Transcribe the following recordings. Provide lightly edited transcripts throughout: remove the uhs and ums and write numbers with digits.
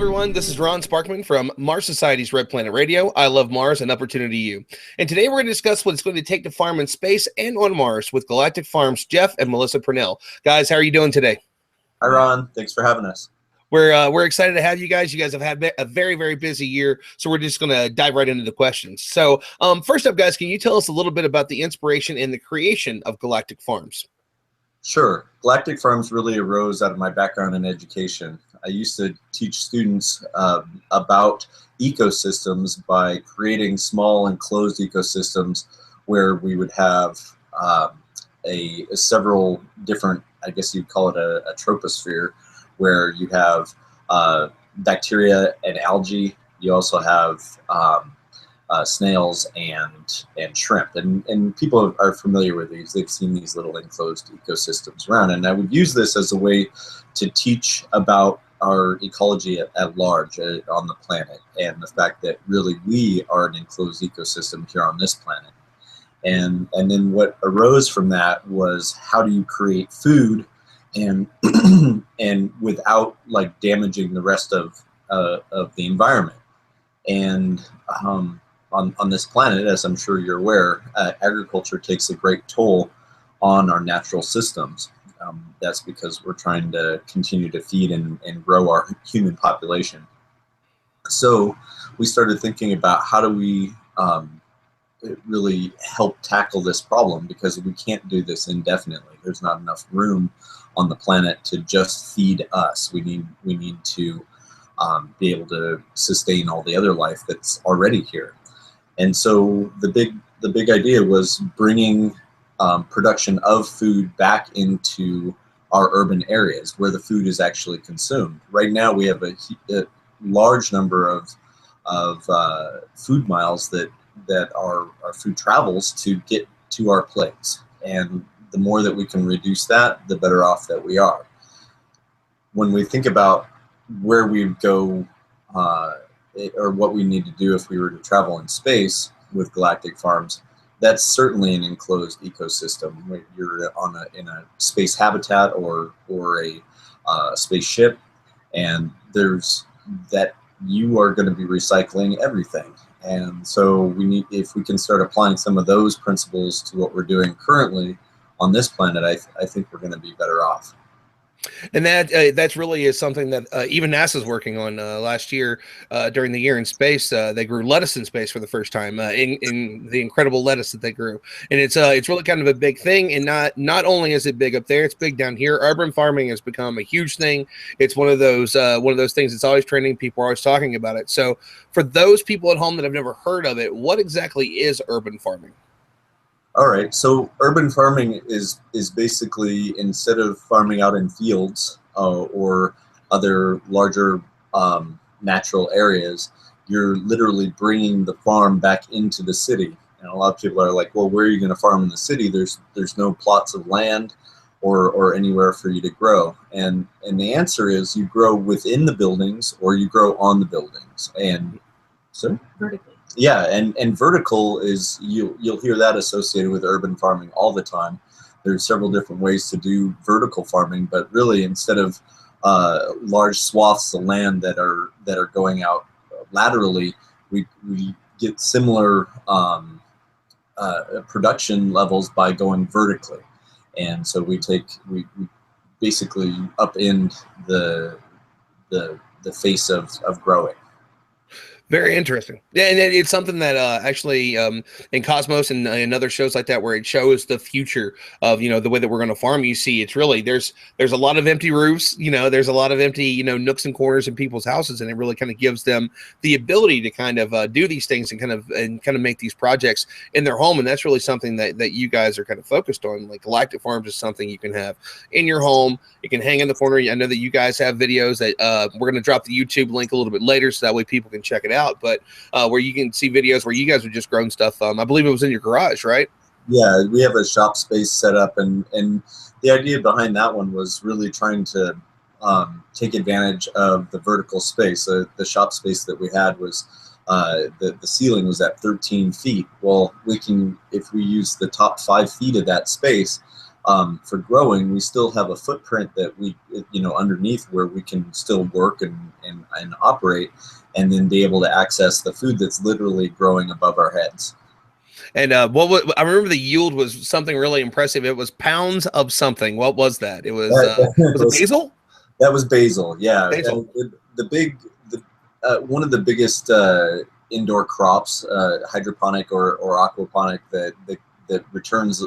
everyone. This is Ron Sparkman from Mars Society's Red Planet Radio. I love Mars and opportunity you. And today we're going to discuss what it's going to take to farm in space and on Mars with Galactic Farms' Jeff and Melissa Purnell. Guys, how are you doing today? Hi, Ron. Thanks for having us. We're excited to have you guys. You guys have had a very, very busy year, so we're just going to dive right into the questions. So first up, guys, can you tell us a little bit about the inspiration and the creation of Galactic Farms? Sure. Galactic Farms really arose out of my background in education. I used to teach students about ecosystems by creating small enclosed ecosystems where we would have several different, I guess you'd call it a troposphere, where you have bacteria and algae. You also have snails and shrimp, and people are familiar with these. They've seen these little enclosed ecosystems around, and I would use this as a way to teach about our ecology at large on the planet, and the fact that really we are an enclosed ecosystem here on this planet. And then what arose from that was, how do you create food and and without like damaging the rest of the environment? And on this planet, as I'm sure you're aware, agriculture takes a great toll on our natural systems. That's because we're trying to continue to feed and grow our human population. So we started thinking about, how do we really help tackle this problem, because we can't do this indefinitely. There's not enough room on the planet to just feed us. We need to be able to sustain all the other life that's already here. And so the big idea was bringing production of food back into our urban areas where the food is actually consumed. Right now we have a large number of food miles that our food travels to get to our plates. And the more that we can reduce that, the better off that we are. When we think about where we would go or what we need to do if we were to travel in space with Galactic Farms, that's certainly an enclosed ecosystem. You're in a space habitat or a spaceship, and there's that you are going to be recycling everything. And so if we can start applying some of those principles to what we're doing currently on this planet, I think we're going to be better off. And that's really is something that even NASA's working on. Last year, during the year in space, they grew lettuce in space for the first time in the incredible lettuce that they grew. And it's really kind of a big thing. And not only is it big up there, it's big down here. Urban farming has become a huge thing. It's one of those things that's always trending. People are always talking about it. So for those people at home that have never heard of it, what exactly is urban farming? All right, so urban farming is basically, instead of farming out in fields or other larger natural areas, you're literally bringing the farm back into the city. And a lot of people are like, well, where are you going to farm in the city? There's no plots of land or anywhere for you to grow. And the answer is, you grow within the buildings or you grow on the buildings. And so vertically. Yeah, and vertical is, you'll hear that associated with urban farming all the time. There's several different ways to do vertical farming, but really, instead of large swaths of land that are going out laterally, we get similar production levels by going vertically. And so we basically upend the face of growing. Very interesting. Yeah, and it's something that actually in Cosmos and other shows like that, where it shows the future of, the way that we're going to farm, you see it's really, there's a lot of empty roofs, there's a lot of empty, nooks and corners in people's houses, and it really kind of gives them the ability to kind of do these things and kind of make these projects in their home. And that's really something that you guys are kind of focused on. Like Galactic Farms is something you can have in your home. It can hang in the corner. I know that you guys have videos that we're going to drop the YouTube link a little bit later, so that way people can check it out. But where you can see videos where you guys have just grown stuff. I believe it was in your garage, right? Yeah, we have a shop space set up, and the idea behind that one was really trying to take advantage of the vertical space. The shop space that we had was the ceiling was at 13 feet. Well, we can, if we use the top 5 feet of that space, for growing, we still have a footprint that we, underneath where we can still work and operate, and then be able to access the food that's literally growing above our heads. And I remember the yield was something really impressive. It was pounds of something. What was that? It was was it basil? That was basil. Yeah, Basil. One of the biggest indoor crops, hydroponic or aquaponic, that returns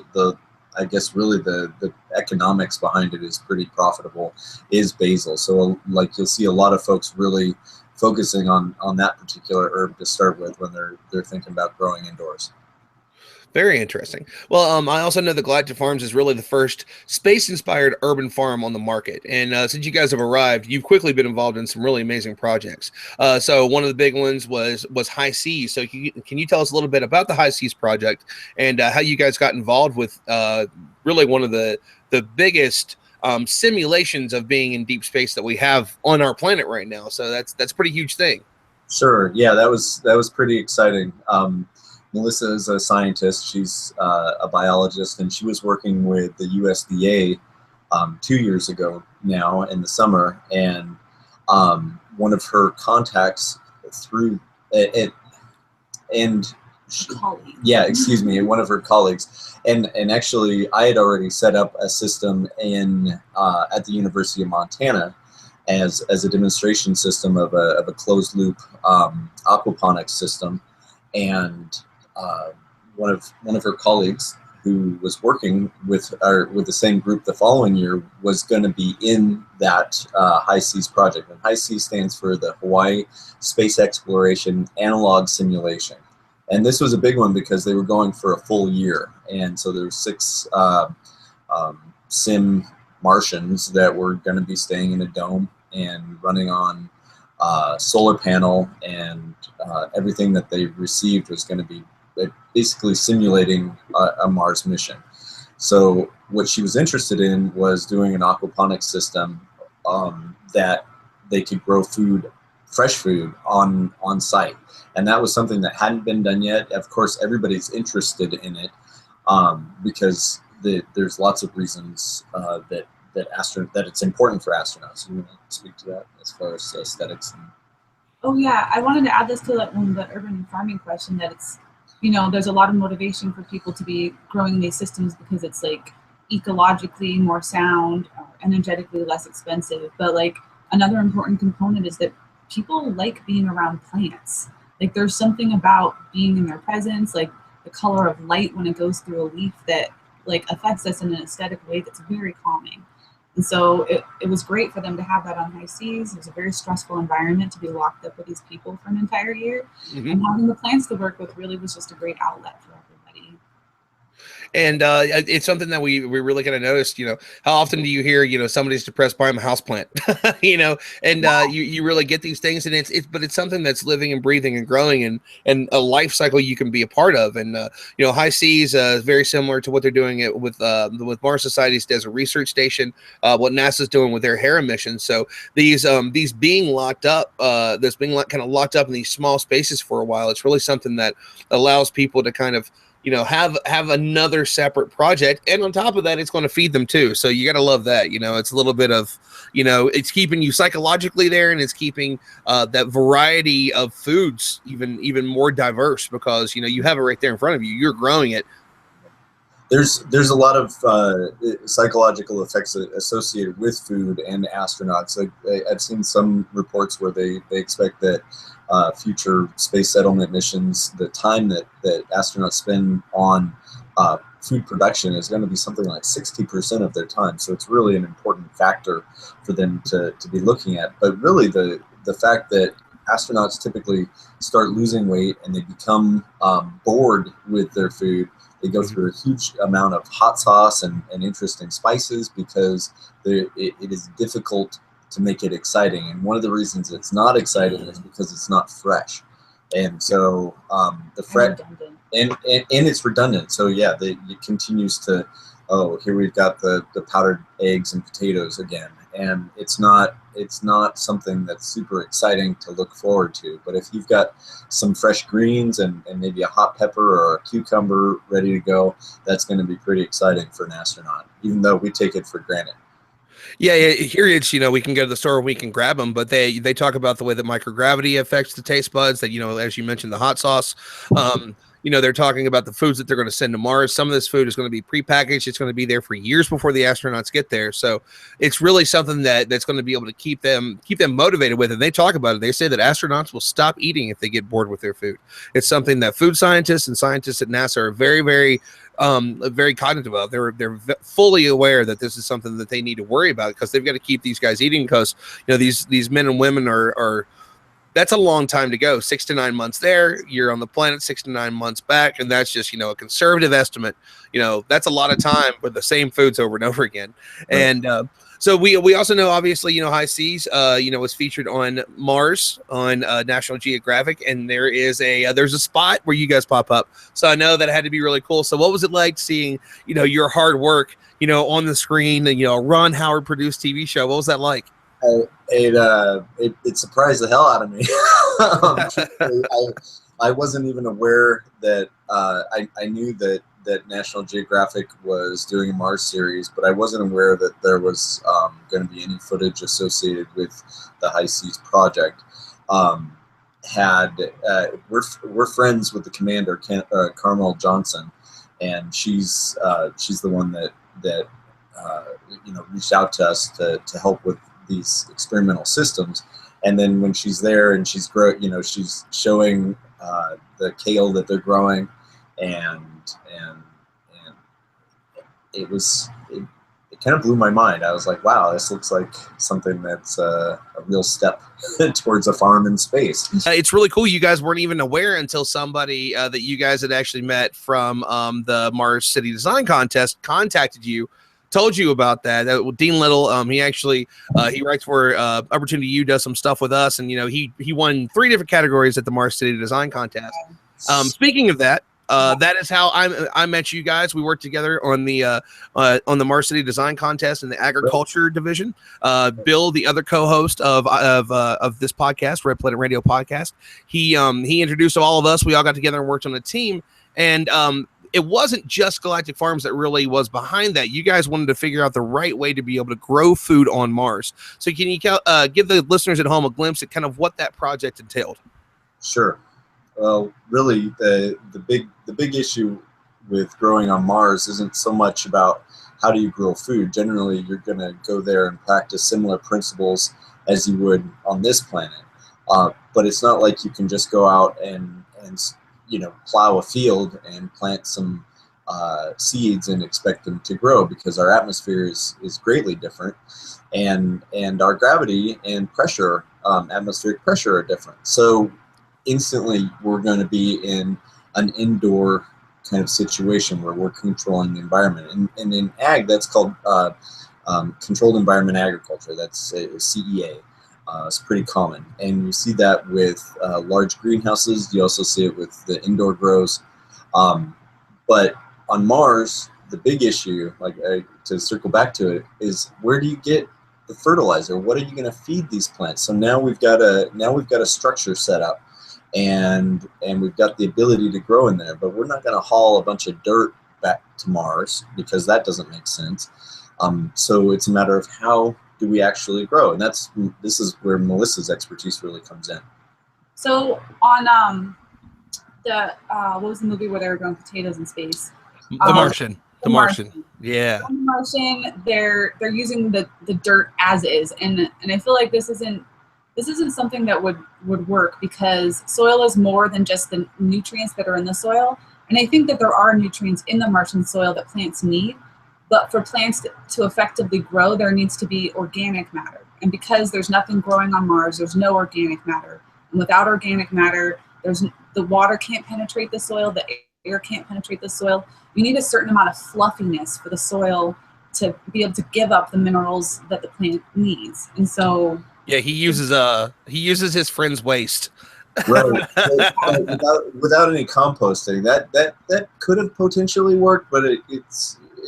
I guess really the economics behind it is pretty profitable, is basil. So like you'll see a lot of folks really focusing on that particular herb to start with when they're thinking about growing indoors. Very interesting. Well, I also know that Galactic Farms is really the first space-inspired urban farm on the market. And since you guys have arrived, you've quickly been involved in some really amazing projects. So one of the big ones was High Seas. So can you tell us a little bit about the High Seas project and how you guys got involved with really one of the biggest simulations of being in deep space that we have on our planet right now? So that's a pretty huge thing. Sure. Yeah, that was pretty exciting. Melissa is a scientist. She's a biologist, and she was working with the USDA 2 years ago now in the summer. And one of her contacts through it, and one of her colleagues, and actually I had already set up a system at the University of Montana as a demonstration system of a closed loop aquaponics system. And one of her colleagues who was working with the same group the following year was going to be in that High Seas project. And High Seas stands for the Hawaii Space Exploration Analog Simulation. And this was a big one because they were going for a full year. And so there were 6 sim Martians that were going to be staying in a dome and running on solar panel, and everything that they received was going to be basically simulating a Mars mission. So what she was interested in was doing an aquaponics system that they could grow fresh food on site. And that was something that hadn't been done yet. Of course, everybody's interested in it because there's lots of reasons that it's important for astronauts. You want to speak to that as far as aesthetics? Oh yeah, I wanted to add this to the urban farming question, that it's, there's a lot of motivation for people to be growing these systems because it's like ecologically more sound, energetically less expensive. But like another important component is that people like being around plants. Like there's something about being in their presence, like the color of light when it goes through a leaf, that like affects us in an aesthetic way that's very calming. And so it was great for them to have that on High Seas. It was a very stressful environment to be locked up with these people for an entire year. Mm-hmm. And having the plants to work with really was just a great outlet for everybody. And it's something that we really kind of noticed, how often do you hear, somebody's depressed by a houseplant, and you really get these things, and but it's something that's living and breathing and growing, and a life cycle you can be a part of. And, High Seas is very similar to what they're doing with Mars Society's Desert Research Station, what NASA's doing with their Hera mission. So these being locked up, kind of locked up in these small spaces for a while, it's really something that allows people to kind of have another separate project, and on top of that, it's going to feed them too. So you got to love that. It's a little bit of, it's keeping you psychologically there, and it's keeping that variety of foods even more diverse, because you have it right there in front of you. You're growing it. There's a lot of psychological effects associated with food and astronauts. Like I've seen some reports where they expect that future space settlement missions, the time that astronauts spend on food production is going to be something like 60% of their time. So it's really an important factor for them to be looking at. But really the fact that astronauts typically start losing weight and they become bored with their food. They go through a huge amount of hot sauce and interesting spices because it is difficult to make it exciting. And one of the reasons it's not exciting is because it's not fresh. And so and it's redundant. So yeah, it continues to, here we've got the powdered eggs and potatoes again. and it's not something that's super exciting to look forward to. But if you've got some fresh greens and maybe a hot pepper or a cucumber ready to go, that's going to be pretty exciting for an astronaut, even though we take it for granted. Yeah, here it's, we can go to the store and we can grab them, but they talk about the way that microgravity affects the taste buds, that, as you mentioned, the hot sauce. They're talking about the foods that they're going to send to Mars. Some of this food is going to be prepackaged. It's going to be there for years before the astronauts get there. So it's really something that's going to be able to keep them motivated with it. And they talk about it. They say that astronauts will stop eating if they get bored with their food. It's something that food scientists and scientists at NASA are very, very very cognitive of. They're fully aware that this is something that they need to worry about, because they've got to keep these guys eating, because these men and women are that's a long time to go. 6 to 9 months there, you're on the planet, 6 to 9 months back, and that's just a conservative estimate. That's a lot of time with the same foods over and over again. Right. And so we also know, obviously, High Seas was featured on Mars on National Geographic, and there's a spot where you guys pop up. So I know that had to be really cool. So what was it like seeing your hard work on the screen, and Ron Howard produced TV show? What was that like? It surprised the hell out of me. I wasn't even aware that I knew that National Geographic was doing a Mars series, but I wasn't aware that there was going to be any footage associated with the High Seas project. We're friends with the commander, Carmel Johnson, and she's the one that reached out to us to help with these experimental systems. And then when she's there and she's showing the kale that they're growing, and it kind of blew my mind. I was like, wow, this looks like something that's a real step towards a farm in space. It's really cool. You guys weren't even aware until somebody that you guys had actually met from the Mars City Design Contest contacted you, told you about that. Dean Little, he actually he writes for Opportunity U, does some stuff with us, and he won 3 different categories at the Mars City Design Contest. Speaking of that, that is how I met you guys. We worked together on the Mars City Design Contest in the agriculture division. Bill, the other co-host of this podcast, Red Planet Radio podcast, he introduced all of us. We all got together and worked on a team, and it wasn't just Galactic Farms that really was behind that. You guys wanted to figure out the right way to be able to grow food on Mars. So can you give the listeners at home a glimpse at kind of what that project entailed? Sure. Well, really, the big issue with growing on Mars isn't so much about how do you grow food. Generally, you're going to go there and practice similar principles as you would on this planet. But it's not like you can just go out and plow a field and plant some seeds and expect them to grow, because our atmosphere is greatly different, and our gravity and pressure, atmospheric pressure, are different. So instantly we're going to be in an indoor kind of situation where we're controlling the environment. And in ag, that's called controlled environment agriculture. That's CEA. It's pretty common, and you see that with large greenhouses. You also see it with the indoor grows. But on Mars, the big issue, to circle back to it, is where do you get the fertilizer? What are you going to feed these plants? So now we've got a structure set up, and we've got the ability to grow in there. But we're not going to haul a bunch of dirt back to Mars, because that doesn't make sense. So it's a matter of how do we actually grow, and this is where Melissa's expertise really comes in. So on what was the movie where they were growing potatoes in space? The Martian. The Martian. Yeah. On The Martian, they're using the dirt as is, and I feel like this isn't something that would work, because soil is more than just the nutrients that are in the soil, and I think that there are nutrients in the Martian soil that plants need. But for plants to effectively grow, there needs to be organic matter. And because there's nothing growing on Mars, there's no organic matter. And without organic matter, the water can't penetrate the soil, the air can't penetrate the soil. You need a certain amount of fluffiness for the soil to be able to give up the minerals that the plant needs. And so yeah, he uses his friend's waste. Right. without any composting. That could have potentially worked, but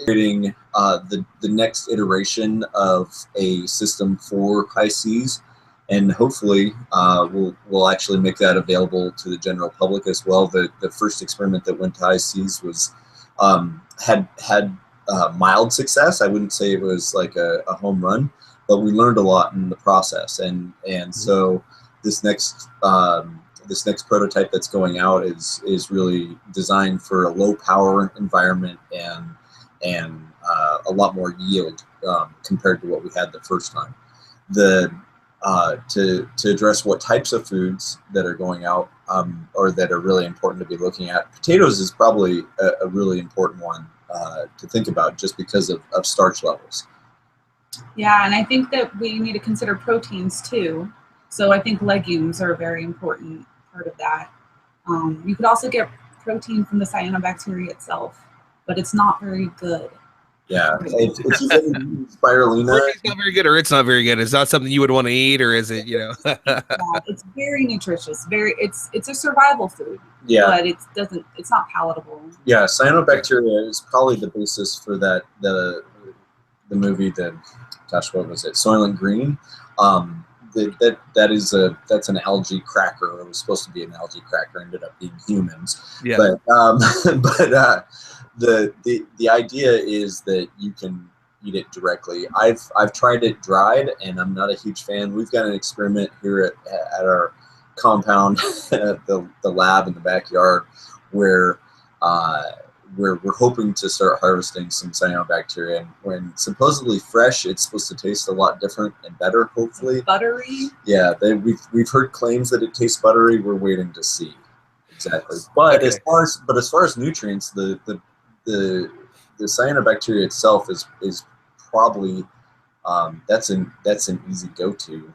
creating the next iteration of a system for high seas, and hopefully we'll actually make that available to the general public as well. The first experiment that went to high seas was had mild success. I wouldn't say it was like a home run, but we learned a lot in the process, and so this next prototype that's going out is really designed for a low power environment and a lot more yield compared to what we had the first time. To address what types of foods that are going out or that are really important to be looking at, potatoes is probably a really important one to think about, just because of starch levels. Yeah, and I think that we need to consider proteins too. So I think legumes are a very important part of that. You could also get protein from the cyanobacteria itself, but it's not very good. Yeah, if you get spirulina, It's not very good, or it's not very good. It's not something you would want to eat, or is it? You know, it's very nutritious. It's a survival food. Yeah, but it's not palatable. Yeah, cyanobacteria is probably the basis for the movie what was it? Soylent Green. That's an algae cracker. It was supposed to be an algae cracker, ended up being humans. Yeah. But the idea is that you can eat it directly. I've tried it dried, and I'm not a huge fan. We've got an experiment here at our compound, at the lab in the backyard, where we're hoping to start harvesting some cyanobacteria. And when supposedly fresh, it's supposed to taste a lot different and better, hopefully. Buttery? Yeah, we've heard claims that it tastes buttery. We're waiting to see exactly. But Okay. as far as nutrients, the cyanobacteria itself is probably that's an easy go-to.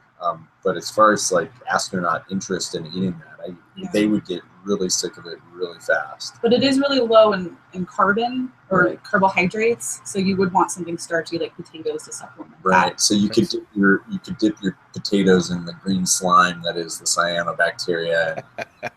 But as far as like astronaut interest in eating that, they would get really sick of it really fast. But it is really low in carbon or Right. carbohydrates, so you would want something starchy like potatoes to supplement Right. that. So you could dip your potatoes in the green slime that is the cyanobacteria,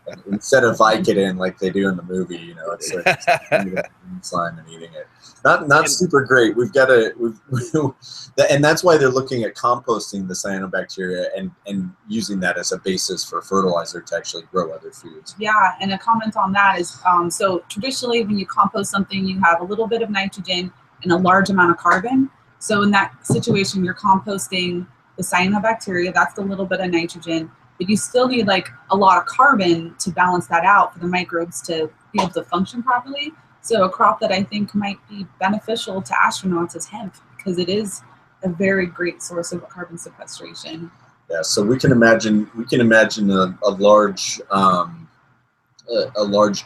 and instead of Vicodin like they do in the movie, you know, it's like green slime and eating it. Not super great. We've got and that's why they're looking at composting the cyanobacteria and using that as a basis for fertilizer to actually grow other foods. Yeah, and a comment on that is, so traditionally when you compost something, you have a little bit of nitrogen and a large amount of carbon. So in that situation, you're composting the cyanobacteria, that's the little bit of nitrogen, but you still need like a lot of carbon to balance that out for the microbes to be able to function properly. So a crop that I think might be beneficial to astronauts is hemp, because it is a very great source of carbon sequestration. Yeah, so we can imagine a large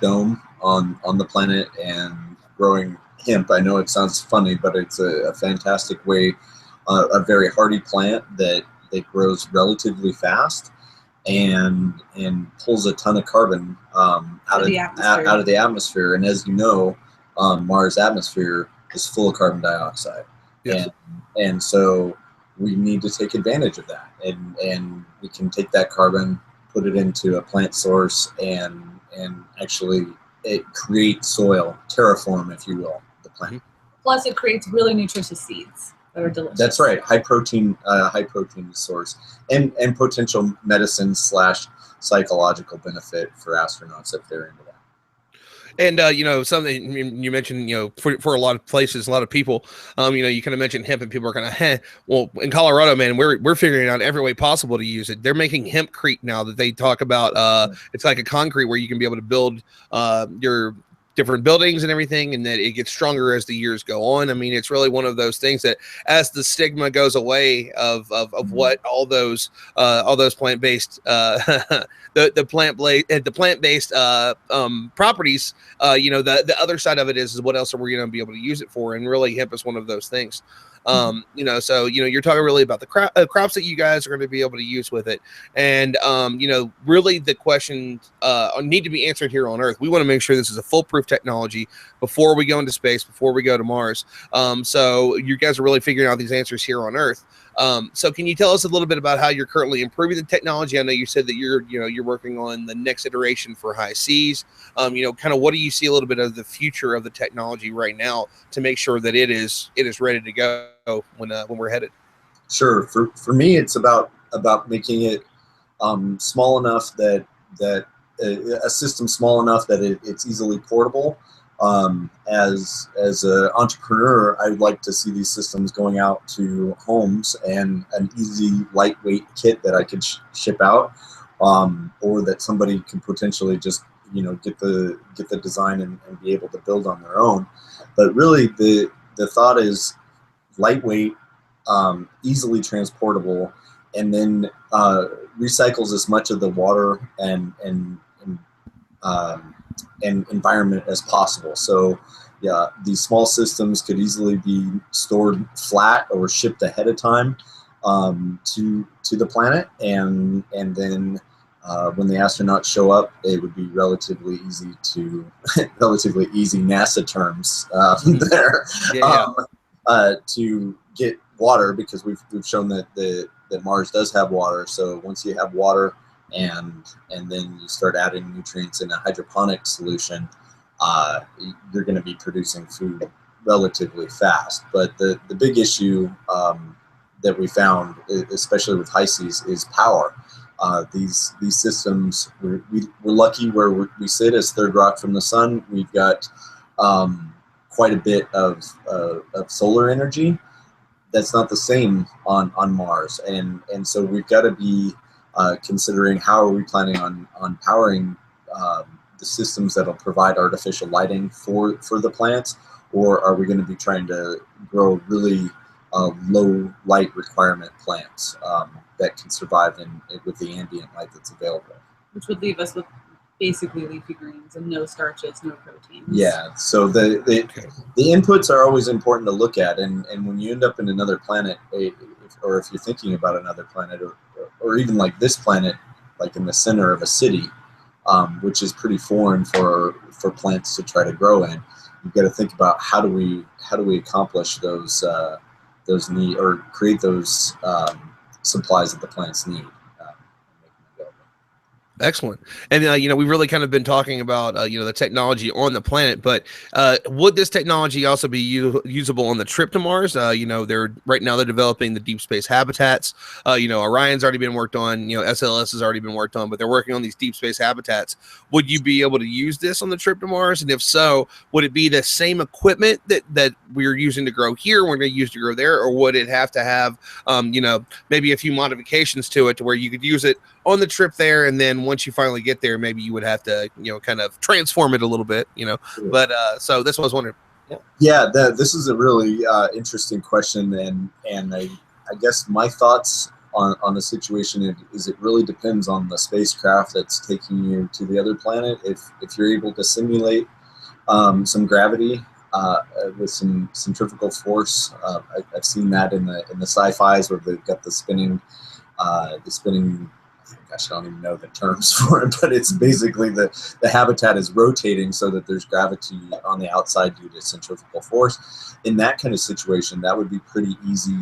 dome on the planet and growing hemp. I know it sounds funny, but it's a fantastic way, a very hardy plant that grows relatively fast and pulls a ton of carbon out of the atmosphere. And as you know, Mars' atmosphere is full of carbon dioxide. Yes. And so we need to take advantage of that, and we can take that carbon, put it into a plant source, and actually it creates soil, terraform, if you will, the plant. Plus, it creates really nutritious seeds that are delicious. That's right, high protein source, and potential medicine / psychological benefit for astronauts if they're into that. And you know, something you mentioned, you know, for a lot of places, a lot of people, you know, you kind of mentioned hemp, and people are kind of, well, in Colorado, man, we're figuring out every way possible to use it. They're making hempcrete now that they talk about. It's like a concrete where you can be able to build your different buildings and everything, and that it gets stronger as the years go on. I mean, it's really one of those things that as the stigma goes away of what all those plant-based the plant-based properties, you know, the other side of it is what else are we going to be able to use it for? And really hemp is one of those things. You know, so, you know, you're talking really about the crops that you guys are going to be able to use with it. And, you know, really the questions need to be answered here on Earth. We want to make sure this is a foolproof proof technology before we go into space, before we go to Mars. So you guys are really figuring out these answers here on Earth. So can you tell us a little bit about how you're currently improving the technology? I know you said that you're working on the next iteration for high seas. Kind of what do you see a little bit of the future of the technology right now to make sure that it is ready to go when we're headed? Sure. For me, it's about making it small enough that a system small enough that it's easily portable. As an entrepreneur, I would like to see these systems going out to homes and an easy, lightweight kit that I could ship out, or that somebody can potentially just get the design and be able to build on their own. But really, the thought is lightweight, easily transportable, and then recycles as much of the water and environment as possible. So yeah, these small systems could easily be stored flat or shipped ahead of time to the planet, and then when the astronauts show up, it would be relatively easy NASA terms there. To get water, because we've shown that Mars does have water. So once you have water and then you start adding nutrients in a hydroponic solution, you're going to be producing food relatively fast. But the big issue that we found, especially with HI-SEAS, is power. These systems, we're lucky where we sit as third rock from the sun. We've got quite a bit of solar energy. That's not the same on Mars, and so we've got to be considering how are we planning on powering the systems that'll provide artificial lighting for the plants, or are we going to be trying to grow really low light requirement plants that can survive with the ambient light that's available? Which would leave us with basically leafy greens and no starches, no proteins. Yeah, so the inputs are always important to look at, and when you end up in another planet, or if you're thinking about another planet, or even like this planet, like in the center of a city, which is pretty foreign for plants to try to grow in, you've got to think about how do we accomplish those need, or create those supplies that the plants need. Excellent. And, we've really kind of been talking about, the technology on the planet, but would this technology also be usable on the trip to Mars? Right now they're developing the deep space habitats. Orion's already been worked on, SLS has already been worked on, but they're working on these deep space habitats. Would you be able to use this on the trip to Mars? And if so, would it be the same equipment that we're using to grow here, we're going to use to grow there, or would it have to have, maybe a few modifications to it to where you could use it on the trip there, and then once you finally get there, maybe you would have to, kind of transform it a little bit, But so that's what I was wondering. Yeah, this is a really interesting question, and I guess my thoughts on the situation is it really depends on the spacecraft that's taking you to the other planet. If you're able to simulate some gravity with some centrifugal force, I've seen that in the sci-fis where they've got the spinning. Gosh, I don't even know the terms for it, but it's basically the habitat is rotating so that there's gravity on the outside due to centrifugal force. In that kind of situation, that would be pretty easy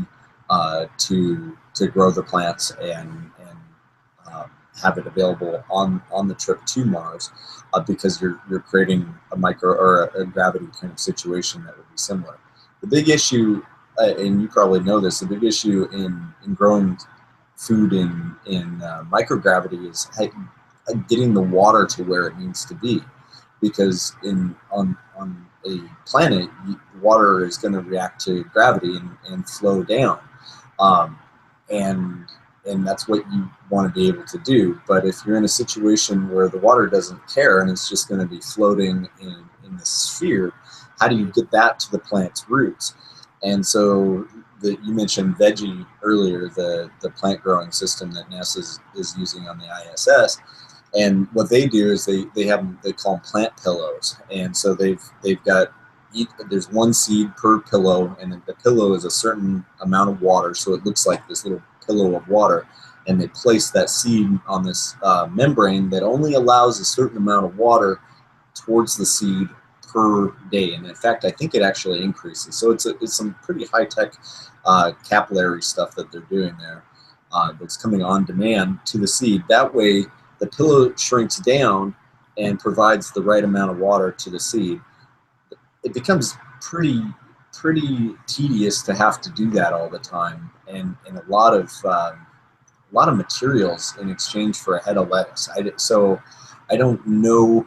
to grow the plants and have it available on the trip to Mars, because you're creating a micro or a gravity kind of situation that would be similar. The big issue, and you probably know this, the big issue in growing food in microgravity is getting the water to where it needs to be, because on a planet, water is going to react to gravity and flow down, and that's what you want to be able to do. But if you're in a situation where the water doesn't care and it's just going to be floating in the sphere, how do you get that to the plant's roots? And so you mentioned Veggie earlier, the plant growing system that NASA is using on the ISS. And what they do is they call them plant pillows. And so they've got, there's one seed per pillow, and the pillow is a certain amount of water. So it looks like this little pillow of water. And they place that seed on this membrane that only allows a certain amount of water towards the seed per day. And in fact, I think it actually increases. So it's some pretty high-tech capillary stuff that they're doing there that's coming on demand to the seed. That way, the pillow shrinks down and provides the right amount of water to the seed. It becomes pretty tedious to have to do that all the time, and a lot of materials in exchange for a head of lettuce. So I don't know.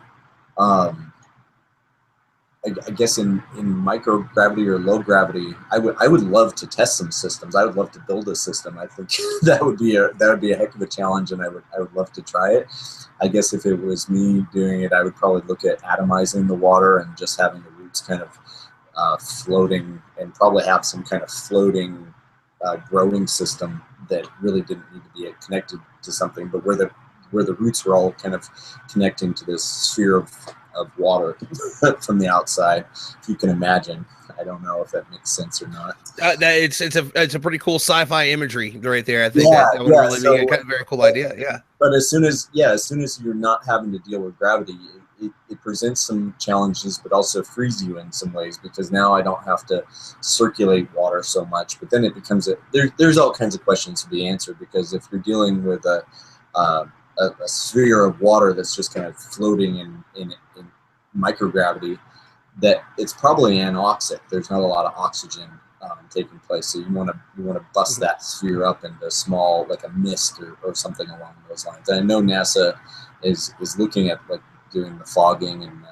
I guess in microgravity or low gravity, I would love to test some systems. I would love to build a system. I think that would be a heck of a challenge, and I would love to try it. I guess if it was me doing it, I would probably look at atomizing the water and just having the roots kind of floating, and probably have some kind of floating growing system that really didn't need to be connected to something, but where the roots were all kind of connecting to this sphere of water from the outside, if you can imagine. I don't know if that makes sense or not. It's a pretty cool sci-fi imagery right there. I think that would really be a kind of very cool idea. Yeah. But as soon as you're not having to deal with gravity, it presents some challenges, but also frees you in some ways, because now I don't have to circulate water so much. But then it becomes there's all kinds of questions to be answered, because if you're dealing with a sphere of water that's just kind of floating in microgravity, that it's probably anoxic. There's not a lot of oxygen taking place, so you want to bust that sphere up into small, like a mist or something along those lines. And I know NASA is looking at like doing the fogging and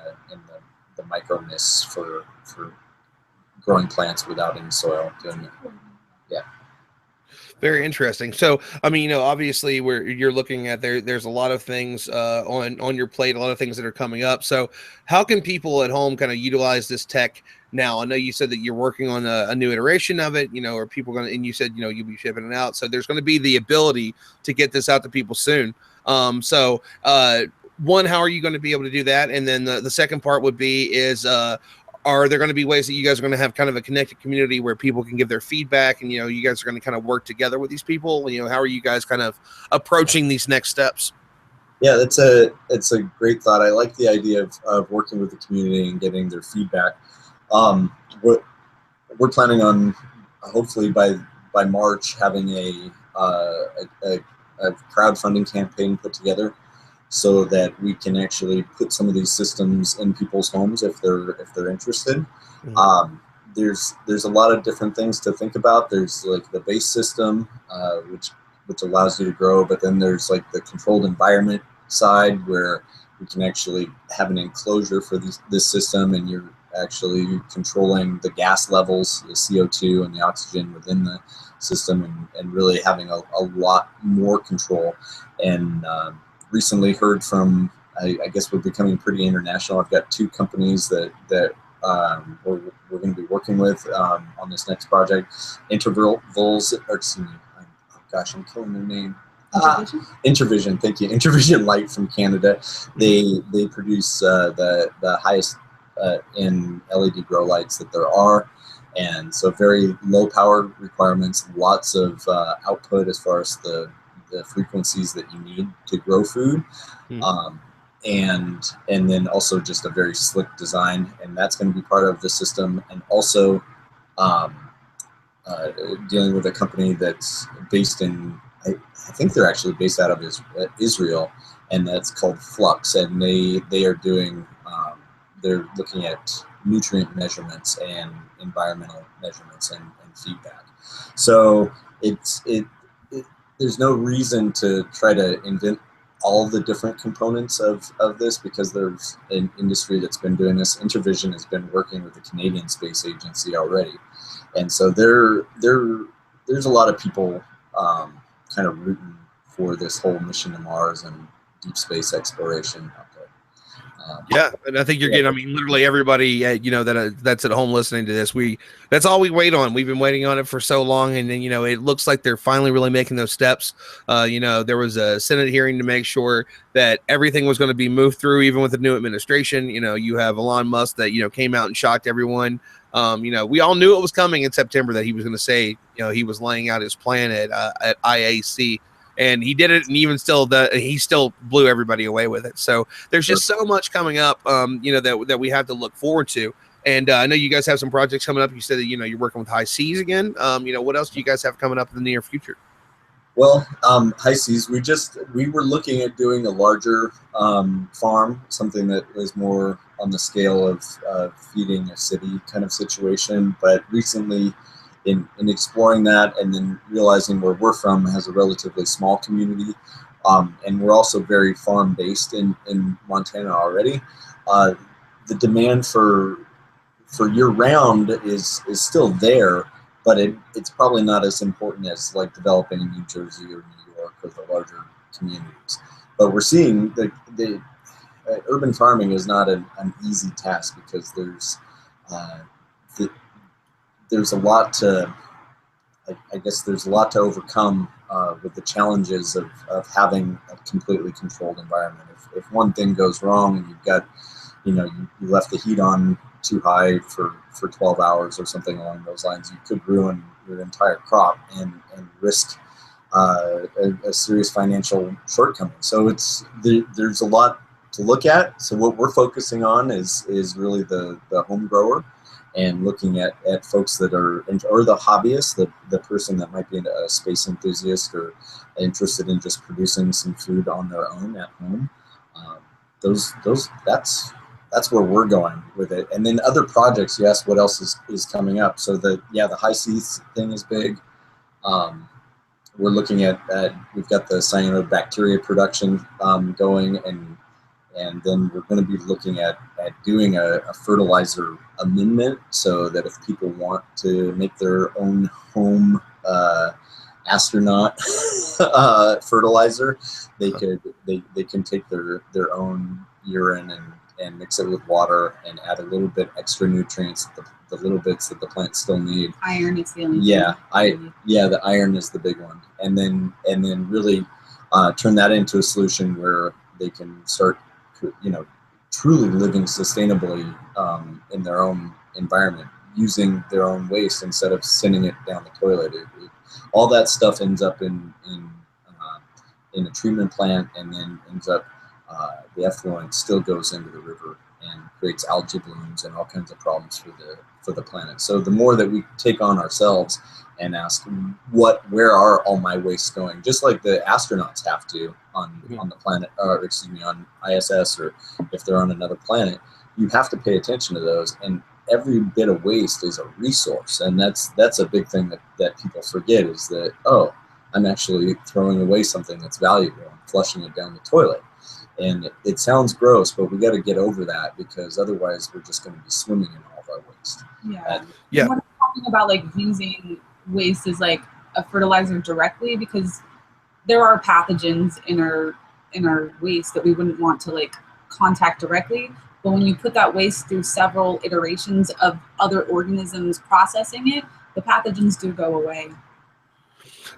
the micro mists for growing plants without any soil. Doing it. Yeah. Very interesting. So, I mean, obviously where you're looking at there's a lot of things on your plate, a lot of things that are coming up. So how can people at home kind of utilize this tech now? I know you said that you're working on a new iteration of it, are people going to, and you said, you'll be shipping it out. So there's going to be the ability to get this out to people soon. One, how are you going to be able to do that? And then the second part would be are there going to be ways that you guys are going to have kind of a connected community where people can give their feedback, and you guys are going to kind of work together with these people? How are you guys kind of approaching these next steps? Yeah, it's a great thought. I like the idea of working with the community and getting their feedback. We're planning on hopefully by March having a crowdfunding campaign put together, so that we can actually put some of these systems in people's homes if they're interested. Mm-hmm. There's a lot of different things to think about. There's like the base system, which allows you to grow, but then there's like the controlled environment side, where we can actually have an enclosure for this system, and you're actually controlling the gas levels, the CO2 and the oxygen within the system, and really having a lot more control. And recently heard from, I guess we're becoming pretty international. I've got 2 companies that we're going to be working with on this next project. Intervals, or excuse me, I'm killing their name. Intervision, thank you. Intervision Light from Canada. They produce the highest in LED grow lights that there are, and so very low power requirements, lots of output as far as the frequencies that you need to grow food, and then also just a very slick design, and that's going to be part of the system. And also dealing with a company that's based in, I think they're actually based out of Israel, and that's called Flux, and they are doing they're looking at nutrient measurements and environmental measurements and feedback. So there's no reason to try to invent all the different components of this, because there's an industry that's been doing this. Intervision has been working with the Canadian Space Agency already, and so there's a lot of people kind of rooting for this whole mission to Mars and deep space exploration out there. Yeah, and I think you're getting, I mean, literally everybody, that's at home listening to this, that's all we wait on. We've been waiting on it for so long, and then, it looks like they're finally really making those steps. There was a Senate hearing to make sure that everything was going to be moved through, even with the new administration. You have Elon Musk that, came out and shocked everyone. We all knew it was coming in September, that he was going to say, he was laying out his plan at IAC. and he did it, and even still, he still blew everybody away with it. So there's just so much coming up, that we have to look forward to. And I know you guys have some projects coming up. You said that you're working with High Seas again. What else do you guys have coming up in the near future? Well, High Seas, we were looking at doing a larger farm, something that was more on the scale of feeding a city kind of situation. But recently, in exploring that and then realizing where we're from has a relatively small community, and we're also very farm based in Montana already. The demand for year round is still there, but it's probably not as important as like developing in New Jersey or New York or the larger communities. But we're seeing the urban farming is not an easy task, because there's a lot to, I guess there's a lot to overcome with the challenges of having a completely controlled environment. If one thing goes wrong and you've got, you left the heat on too high for 12 hours or something along those lines, you could ruin your entire crop and risk a serious financial shortcoming. So there's a lot to look at. So what we're focusing on is really the home grower, and looking at folks that are, or the hobbyist, the person that might be a space enthusiast or interested in just producing some food on their own at home. That's where we're going with it. And then other projects, you asked what else is coming up. So the High Seas thing is big. We're looking at we've got the cyanobacteria production going, and then we're going to be looking at doing a fertilizer amendment, so that if people want to make their own home astronaut fertilizer, they can take their own urine and mix it with water and add a little bit extra nutrients, the little bits that the plants still need. Iron is the only the iron is the big one, and then really turn that into a solution where they can start truly living sustainably in their own environment, using their own waste instead of sending it down the toilet. All that stuff ends up in a treatment plant, and then ends up the effluent still goes into the river and creates algae blooms and all kinds of problems for the planet. So the more that we take on ourselves and ask, where are all my wastes going? Just like the astronauts have to on the planet, or on ISS, or if they're on another planet, you have to pay attention to those. And every bit of waste is a resource, and that's a big thing that people forget, is that, oh, I'm actually throwing away something that's valuable and flushing it down the toilet. And it sounds gross, but we got to get over that, because otherwise we're just going to be swimming in all of our waste. Yeah. We're talking about like using waste as like a fertilizer directly, because there are pathogens in our waste that we wouldn't want to like contact directly. But when you put that waste through several iterations of other organisms processing it, the pathogens do go away.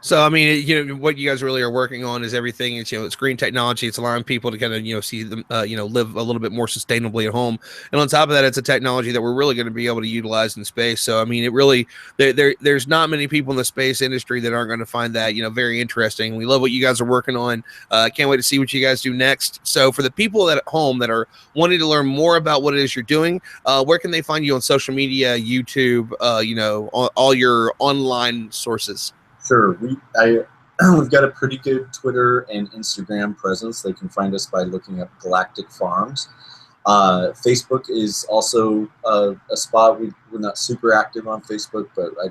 So, I mean, what you guys really are working on is everything. It's green technology. It's allowing people to kind of, see them, live a little bit more sustainably at home. And on top of that, it's a technology that we're really going to be able to utilize in space. So, I mean, it really, there's not many people in the space industry that aren't going to find that, very interesting. We love what you guys are working on. Can't wait to see what you guys do next. So for the people at home that are wanting to learn more about what it is you're doing, where can they find you on social media, YouTube, all your online sources? Sure. We've got a pretty good Twitter and Instagram presence. They can find us by looking up Galactic Farms. Facebook is also a spot. We're not super active on Facebook, but I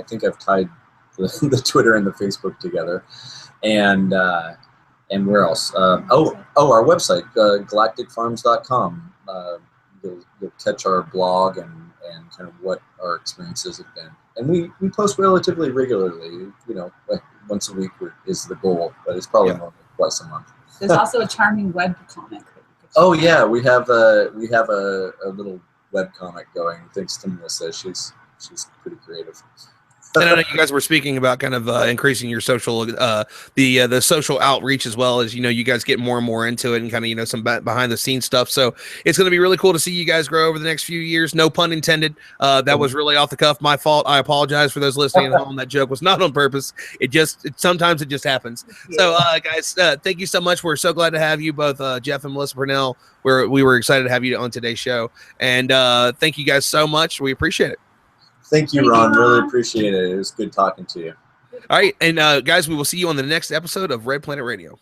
think I've tied the Twitter and the Facebook together. And where else? Our website, galacticfarms.com. You'll catch our blog and kind of what our experiences have been. And we post relatively regularly, like once a week is the goal, but it's probably more like twice a month. There's also a charming web comic. Oh yeah, we have a little web comic going, thanks to Melissa. She's pretty creative. And I know you guys were speaking about kind of increasing your social, the social outreach, as well as, you guys get more and more into it and kind of, some behind the scenes stuff. So it's going to be really cool to see you guys grow over the next few years. No pun intended. That was really off the cuff. My fault. I apologize for those listening at home. That joke was not on purpose. Sometimes it just happens. So guys, thank you so much. We're so glad to have you both, Jeff and Melissa Purnell. We were excited to have you on today's show. And thank you guys so much. We appreciate it. Thank you, Ron. Really appreciate it. It was good talking to you. All right. And guys, we will see you on the next episode of Red Planet Radio.